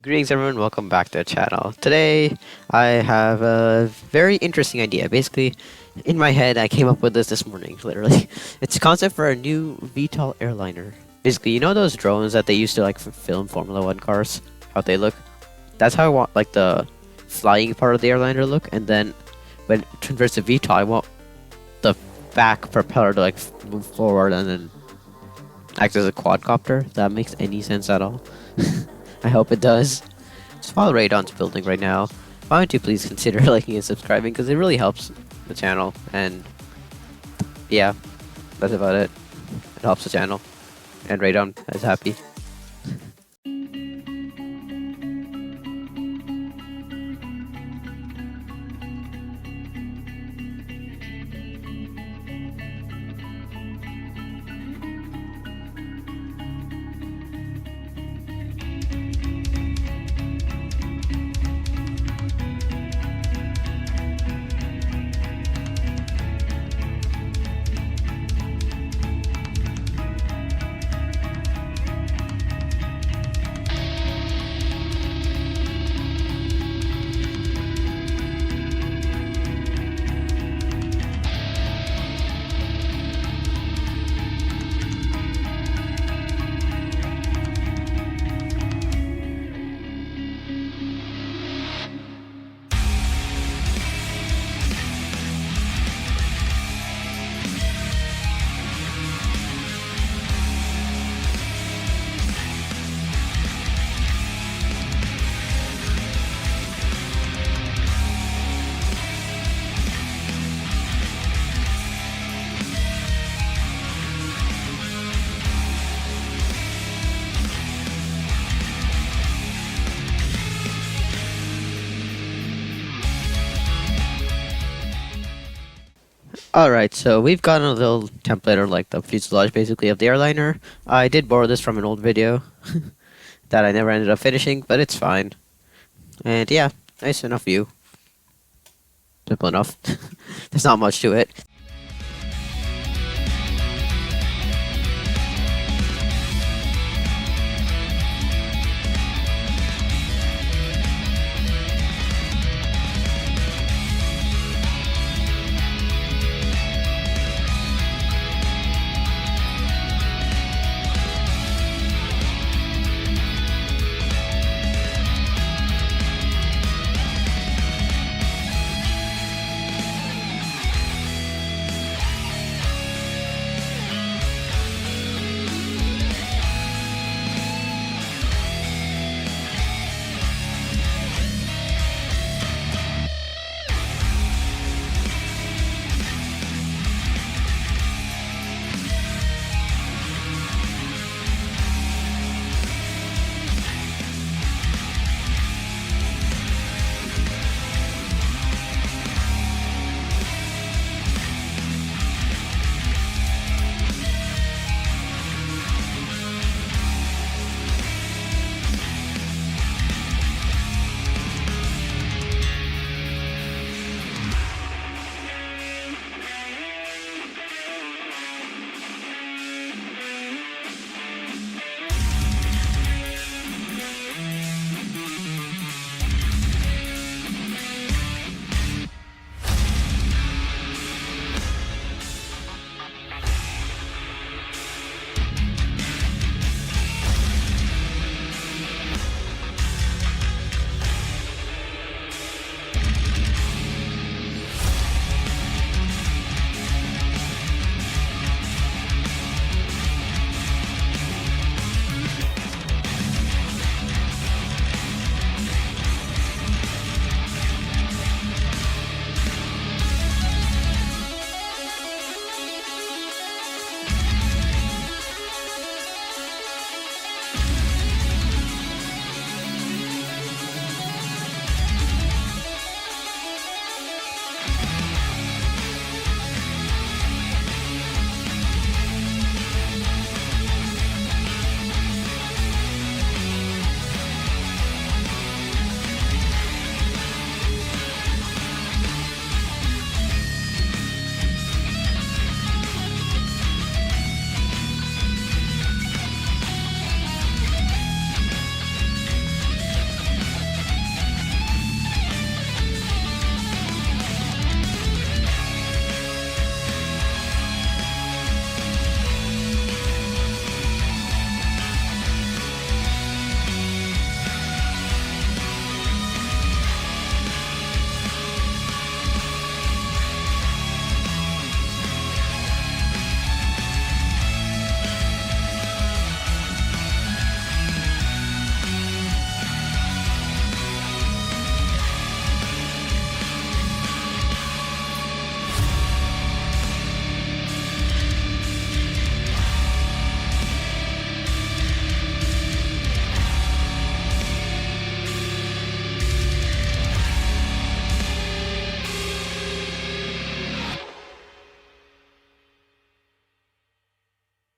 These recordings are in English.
Greetings everyone, welcome back to the channel. Today, I have a very interesting idea. Basically, in my head, I came up with this morning, literally. It's a concept for a new VTOL airliner. Basically, you know those drones that they used to film Formula 1 cars? How they look? That's how I want the flying part of the airliner look, and then when it converts to VTOL, I want the back propeller to move forward and then act as a quadcopter. If that makes any sense at all. I hope it does. Just follow Radon's building right now. Why don't you please consider liking and subscribing, because it really helps the channel, and yeah, that's about it. It helps the channel, and Radon is happy. Alright, so we've got a little template, or the fuselage basically, of the airliner. I did borrow this from an old video that I never ended up finishing, but it's fine. And yeah, nice enough view. Simple enough. There's not much to it.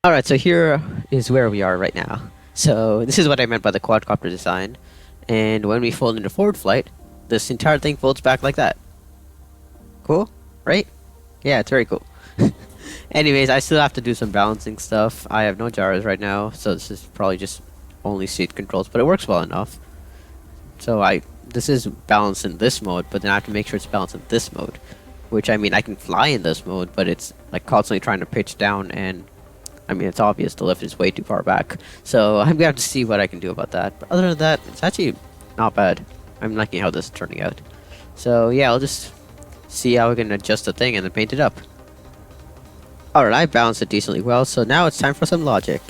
Alright, so here is where we are right now. So this is what I meant by the quadcopter design. And when we fold into forward flight, this entire thing folds back like that. Cool? Right? Yeah, it's very cool. Anyways, I still have to do some balancing stuff. I have no gyros right now, so this is probably just only seat controls, but it works well enough. So this is balanced in this mode, but then I have to make sure it's balanced in this mode. Which, I mean, I can fly in this mode, but it's like constantly trying to pitch down, and I mean, it's obvious the lift is way too far back. So I'm gonna have to see what I can do about that. But other than that, it's actually not bad. I'm liking how this is turning out. So yeah, I'll just see how we can adjust the thing and then paint it up. Alright, I balanced it decently well, so now it's time for some logic.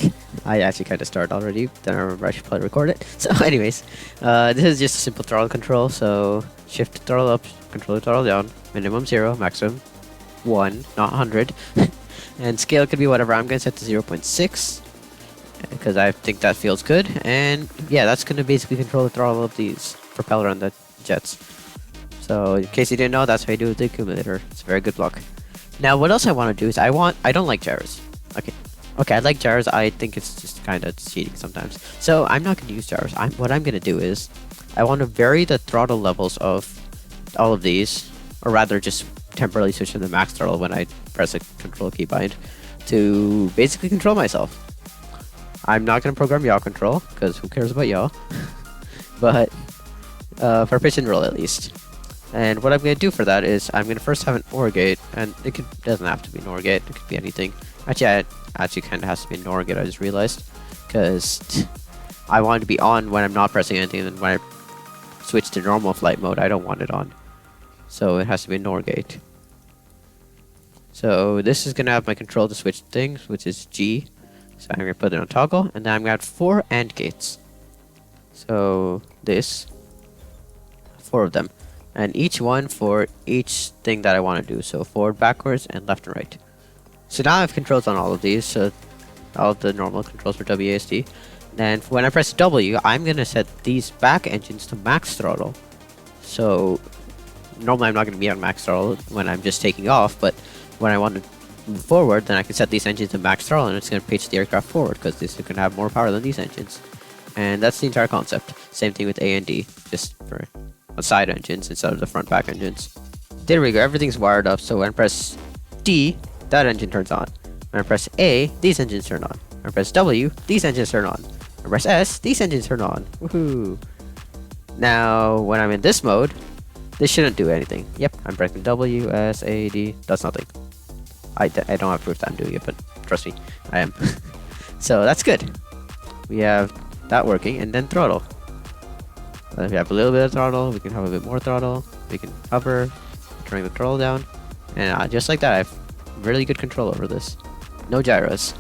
I actually kind of started already, then I remember I should probably record it. So anyways, this is just a simple throttle control, so shift throttle up, control throttle down, minimum 0, maximum 1, not 100. And scale could be whatever, I'm going to set to 0.6, because I think that feels good, and yeah, that's going to basically control the throttle of these propeller and the jets. So in case you didn't know, that's how you do with the accumulator. It's a very good block. Now, what else I want to do is I don't like gyros. Okay, I like gyros. I think it's just kind of cheating sometimes. So I'm not going to use gyros. What I'm going to do is I want to vary the throttle levels of all of these, or rather just temporarily switch to the max throttle when I press a control keybind to basically control myself. I'm not going to program yaw control, because who cares about yaw? But for pitch and roll at least. And what I'm going to do for that is I'm going to first have an OR gate, and doesn't have to be an OR gate, it could be anything. Actually, it actually kind of has to be an OR gate, I just realized, because I want it to be on when I'm not pressing anything, and then when I switch to normal flight mode, I don't want it on. So it has to be an OR gate. So this is going to have my control to switch things, which is G. So I'm going to put it on toggle, and then I'm going to have 4 AND gates. So this, 4 of them. And each one for each thing that I want to do. So forward, backwards, and left and right. So now I have controls on all of these. So all of the normal controls for WASD. And when I press W, I'm going to set these back engines to max throttle. So normally I'm not going to be on max throttle when I'm just taking off. But when I want to move forward, then I can set these engines to max throttle. And it's going to pitch the aircraft forward, because this is going to have more power than these engines. And that's the entire concept. Same thing with A and D. Just for side engines instead of the front back engines. There we go, everything's wired up, so when I press D, that engine turns on. When I press A, these engines turn on. When I press W, these engines turn on. When I press S, these engines turn on. Woohoo! Now, when I'm in this mode, this shouldn't do anything. Yep, I'm pressing W, S, A, D, does nothing. I don't have proof that I'm doing it, but trust me, I am. So that's good. We have that working, and then throttle. If we have a little bit of throttle, we can have a bit more throttle. We can hover, turning the throttle down, and just like that, I have really good control over this. No gyros.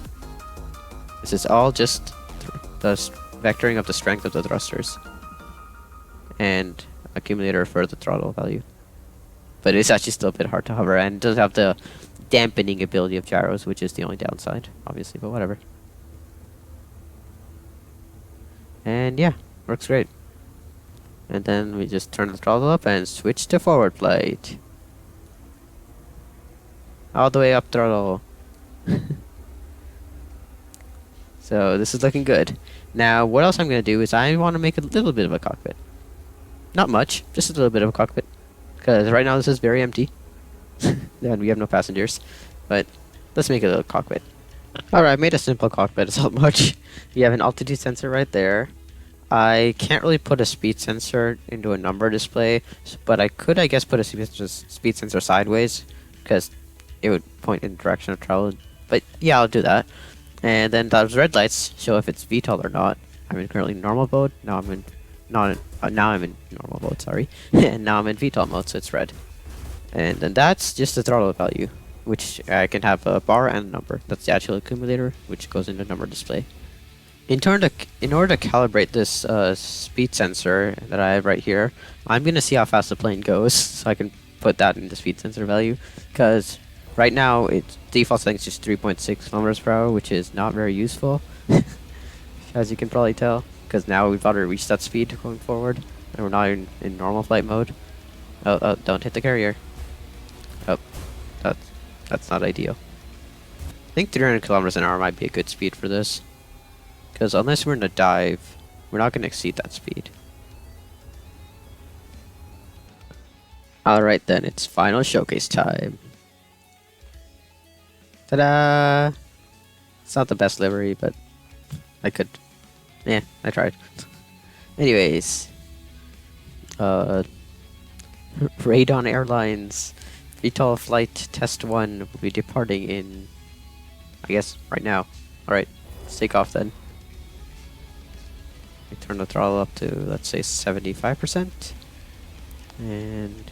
This is all just the vectoring of the strength of the thrusters and accumulator for the throttle value. But it's actually still a bit hard to hover, and it does have the dampening ability of gyros, which is the only downside, obviously, but whatever. And yeah, works great. And then we just turn the throttle up and switch to forward flight. All the way up throttle. So this is looking good. Now what else I'm going to do is I want to make a little bit of a cockpit. Not much, just a little bit of a cockpit. Because right now this is very empty. And we have no passengers. But let's make a little cockpit. Alright, I made a simple cockpit, it's not much. We have an altitude sensor right there. I can't really put a speed sensor into a number display, but I could, I guess, put a speed sensor sideways, because it would point in the direction of travel. But yeah, I'll do that. And then those red lights show if it's VTOL or not. I'm in currently normal mode. Now I'm in now I'm in normal mode. Sorry, and now I'm in VTOL mode, so it's red. And then that's just the throttle value, which I can have a bar and a number. That's the actual accumulator, which goes into number display. In order to calibrate this speed sensor that I have right here, I'm going to see how fast the plane goes, so I can put that in the speed sensor value. Because right now, its default setting is just 3.6 kilometers per hour, which is not very useful, as you can probably tell. Because now we've already reached that speed going forward, and we're not in normal flight mode. Oh, don't hit the carrier. Oh, that's not ideal. I think 300 kilometers an hour might be a good speed for this. Because unless we're in a dive, we're not going to exceed that speed. Alright then, it's final showcase time. Ta-da! It's not the best livery, but I could... Yeah, I tried. Anyways. Radon Airlines VTOL Flight Test 1 will be departing in... I guess, right now. Alright, let's take off then. We turn the throttle up to, let's say, 75%. And...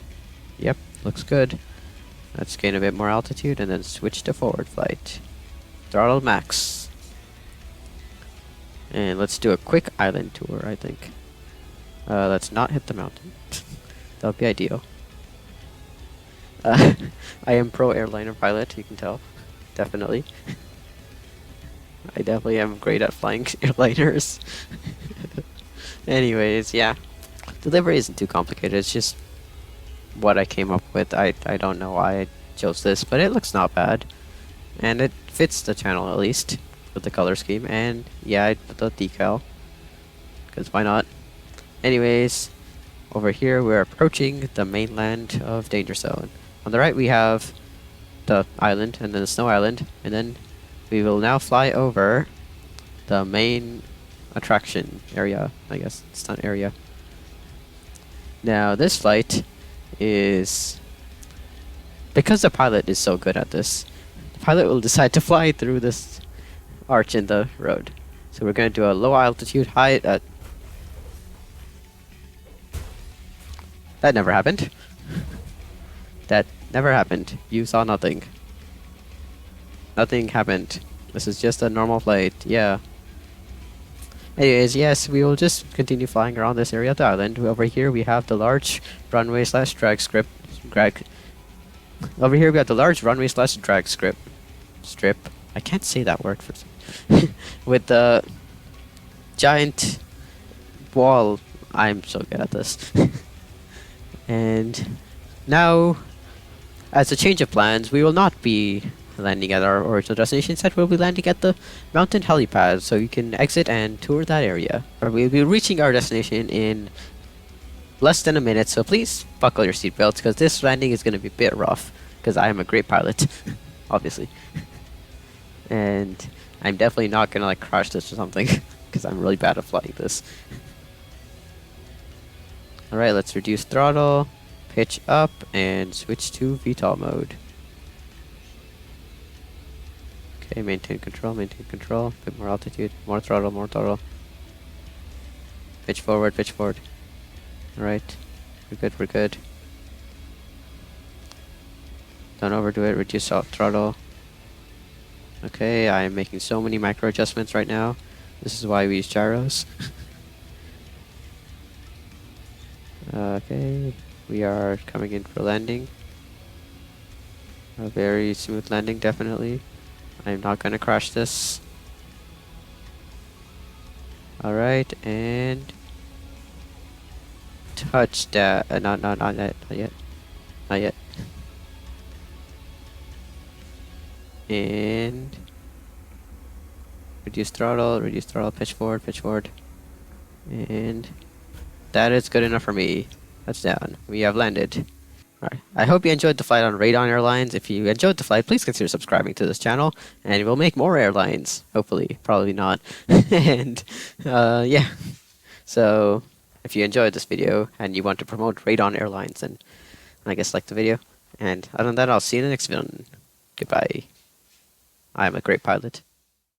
Yep, looks good. Let's gain a bit more altitude and then switch to forward flight. Throttle max. And let's do a quick island tour, I think. Let's not hit the mountain. That would be ideal. I am pro airliner pilot, you can tell. Definitely. I definitely am great at flying airliners. Anyways, yeah. Delivery isn't too complicated, it's just what I came up with. I don't know why I chose this, but it looks not bad. And it fits the channel at least, with the color scheme. And yeah, I put the decal, because why not? Anyways, over here we're approaching the mainland of Danger Zone. On the right we have the island, and then the snow island, and then we will now fly over the main attraction area, I guess, stunt area. Now this flight is, because the pilot is so good at this, the pilot will decide to fly through this arch in the road. So we're going to do a low altitude height at... That never happened. That never happened. You saw nothing. Nothing happened. This is just a normal flight. Yeah. Anyways, yes, we will just continue flying around this area of the island. Over here we have the large runway slash drag strip. Over here we have the large runway slash drag strip. I can't say that word for with the giant wall. I'm so good at this. And now, as a change of plans, we will not be landing at our original destination. Instead, we'll be landing at the mountain helipad, so you can exit and tour that area. Or we'll be reaching our destination in less than a minute, so please buckle your seatbelts, because this landing is going to be a bit rough, because I am a great pilot, obviously. And I'm definitely not going to like crash this or something, because I'm really bad at flying this. Alright, let's reduce throttle, pitch up, and switch to VTOL mode. Okay, maintain control, bit more altitude, more throttle. Pitch forward. Alright, we're good. Don't overdo it, reduce throttle. Okay, I am making so many micro adjustments right now. This is why we use gyros. Okay, we are coming in for landing. A very smooth landing, definitely. I'm not gonna crash this. Alright, and touchdown. Not yet. And reduce throttle, pitch forward. And that is good enough for me. Touchdown. We have landed. Alright. I hope you enjoyed the flight on Radon Airlines. If you enjoyed the flight, please consider subscribing to this channel, and we'll make more airlines. Hopefully. Probably not. And, yeah. So, if you enjoyed this video, and you want to promote Radon Airlines, then I guess like the video. And other than that, I'll see you in the next video. Goodbye. I am a great pilot.